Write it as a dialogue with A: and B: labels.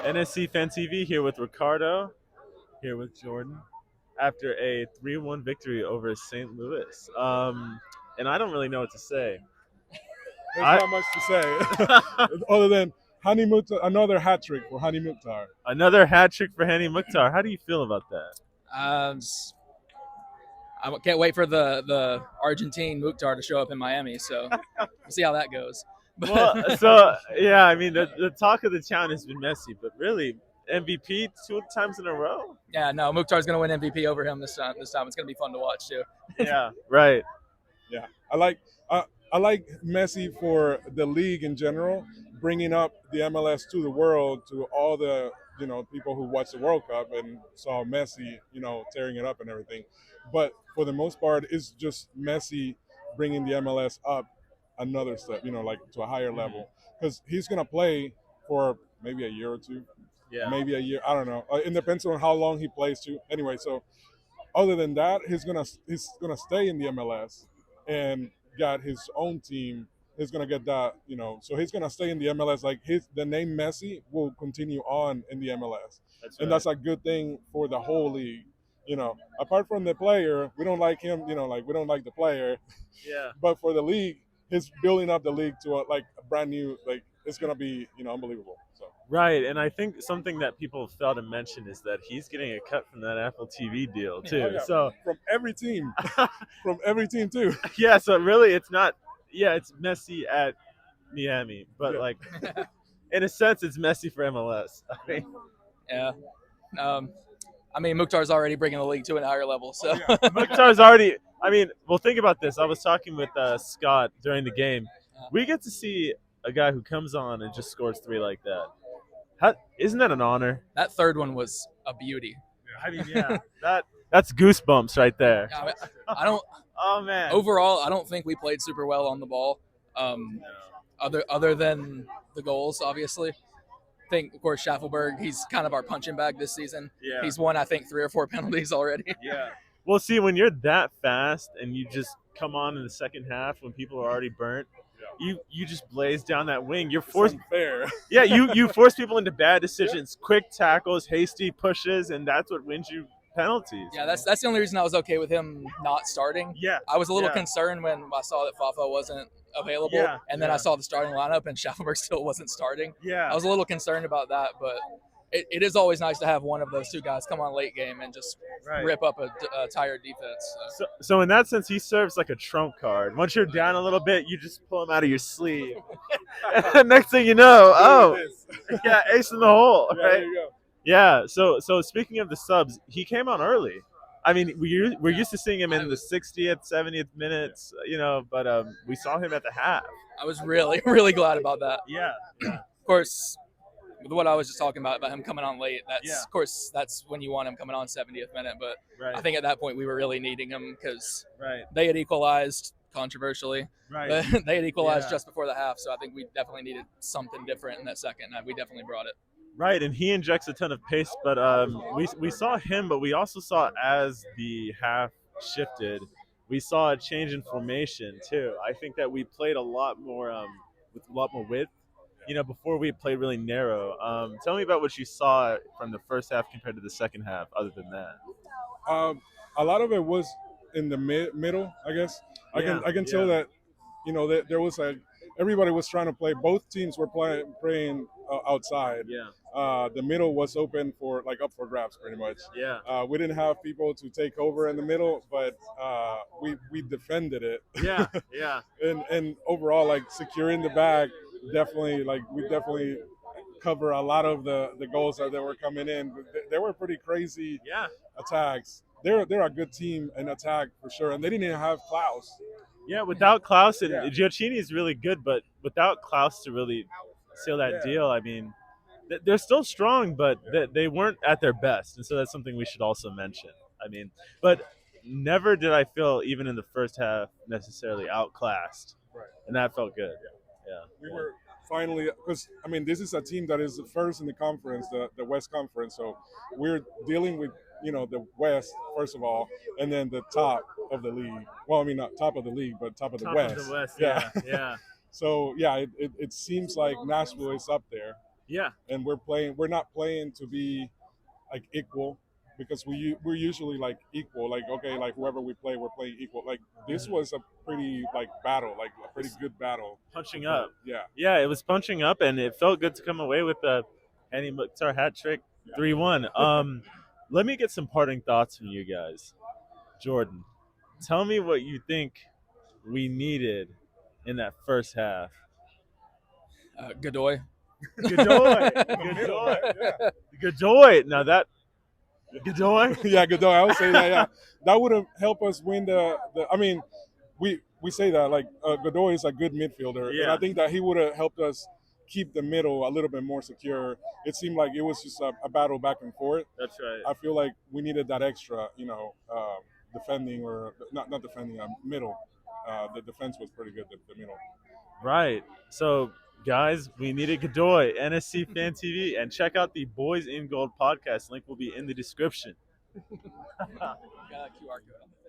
A: NSC Fan TV here with Ricardo, here with Jordan, after a 3-1 victory over St. Louis. And I don't really know what to say.
B: There's not much to say other than Hany Mukhtar, another hat trick for Hany Mukhtar.
A: Another hat trick for Hany Mukhtar. How do you feel about that?
C: I can't wait for the Argentine Mukhtar to show up in Miami, so we'll see how that goes.
A: Well, so yeah, I mean the talk of the town has been Messi, but really MVP 2 times in a row.
C: Yeah, no, Mukhtar's gonna win MVP over him this time. It's gonna be fun to watch too.
A: Yeah, right.
B: Yeah, I like Messi for the league in general, bringing up the MLS to the world, to all the people who watch the World Cup and saw Messi tearing it up and everything. But for the most part, it's just Messi bringing the MLS up another step, like to a higher level, because he's gonna play for maybe a year or two, maybe a year. I don't know. It depends on how long he plays too. Anyway, so other than that, he's gonna stay in the MLS and got his own team. He's gonna get that, so he's gonna stay in the MLS. Like the name Messi will continue on in the MLS, and that's a good thing for the whole league. Apart from the player, we don't like him. Like we don't like the player.
A: Yeah.
B: But for the league, he's building up the league to a brand new. Like it's gonna be unbelievable. So.
A: Right, and I think something that people fail to mention is that he's getting a cut from that Apple TV deal too.
B: Oh, yeah.
A: So
B: from every team, too.
A: Yeah, so really it's not. Yeah, it's Messi at Miami, but like in a sense, it's Messi for MLS. I mean,
C: yeah. I mean, Mukhtar's already bringing the league to a higher level. So
A: Mukhtar's already. I mean, well, think about this. I was talking with Scott during the game. We get to see a guy who comes on and just scores 3 like that. Isn't that an honor?
C: That third one was a beauty.
A: I mean, yeah, that's goosebumps right there.
C: I don't.
A: Oh man.
C: Overall, I don't think we played super well on the ball. Other than the goals, obviously. I think, of course, Schaffelberg, he's kind of our punching bag this season.
A: Yeah.
C: He's won, I think, 3 or 4 penalties already.
A: Yeah. Well, see, when you're that fast and you just come on in the second half when people are already burnt, you just blaze down that wing. You're forced.
B: Fair.
A: Yeah, you force people into bad decisions, quick tackles, hasty pushes, and that's what wins you penalties.
C: Yeah, that's the only reason I was okay with him not starting.
A: Yeah.
C: I was a little concerned when I saw that Fafa wasn't available, and then I saw the starting lineup and Schaffelberg still wasn't starting.
A: Yeah.
C: I was a little concerned about that, but it is always nice to have one of those two guys come on late game and just rip up a tired defense.
A: So in that sense, he serves like a trump card. Once you're down a little bit, you just pull him out of your sleeve. And next thing you know, yeah, ace in the hole, right?
B: Yeah, there you go.
A: Yeah. So speaking of the subs, he came on early. I mean, we're used to seeing him in the 60th, 70th minutes, but we saw him at the half.
C: I was really, really glad about that.
A: Yeah.
C: Of course, with what I was just talking about him coming on late, of course, that's when you want him coming on 70th minute. But I think at that point we were really needing him because they had equalized controversially.
A: Right.
C: They had equalized just before the half, so I think we definitely needed something different in that second. And we definitely brought it.
A: Right, and he injects a ton of pace, but we saw him, but we also saw as the half shifted, we saw a change in formation too. I think that we played a lot more with a lot more width. Before we played really narrow. Tell me about what you saw from the first half compared to the second half. Other than that,
B: a lot of it was in the middle. I guess I can tell that that there was everybody was trying to play. Both teams were playing outside.
A: Yeah.
B: The middle was open for up for grabs pretty much.
A: Yeah.
B: We didn't have people to take over in the middle, but we defended it.
A: Yeah. Yeah.
B: and overall, securing the bag, definitely we definitely cover a lot of the goals that were coming in. They were pretty crazy attacks. They're a good team in attack for sure, and they didn't even have Klaus.
A: Yeah, without Klaus, and Gioacchini is really good, but without Klaus to really seal that deal, I mean, they're still strong, but they weren't at their best, and so that's something we should also mention. I mean, but never did I feel, even in the first half, necessarily outclassed, and that felt good. Yeah.
B: We were finally, because this is a team that is the first in the conference, the West Conference, so we're dealing with the West first of all, and then the top of the league. Well, not top of the league, but top of the West.
A: Of the West, yeah.
B: So it seems like Nashville is up there,
A: Yeah.
B: And we're not playing to be like equal, because we're usually like equal, like okay, like whoever we play, we're playing equal. Like this was a pretty like battle, like a pretty good battle.
A: Punching up.
B: Yeah.
A: Yeah, it was punching up, and it felt good to come away with the Hany Mukhtar hat trick, 3-1. Let me get some parting thoughts from you guys. Jordan, tell me what you think we needed in that first half.
C: Godoy.
A: Godoy. Godoy.
B: Yeah.
A: Godoy. Now that Godoy.
B: Yeah, Godoy. I would say that. Yeah, that would have helped us win the. I mean, we say that like Godoy is a good midfielder, and I think that he would have helped us keep the middle a little bit more secure. It seemed like it was just a battle back and forth.
A: That's right.
B: I feel like we needed that extra, defending or not defending, middle. The defense was pretty good, the middle.
A: Right. So, guys, we needed Godoy, NSC Fan TV, and check out the Boys in Gold podcast. Link will be in the description.
C: Got a QR code on it.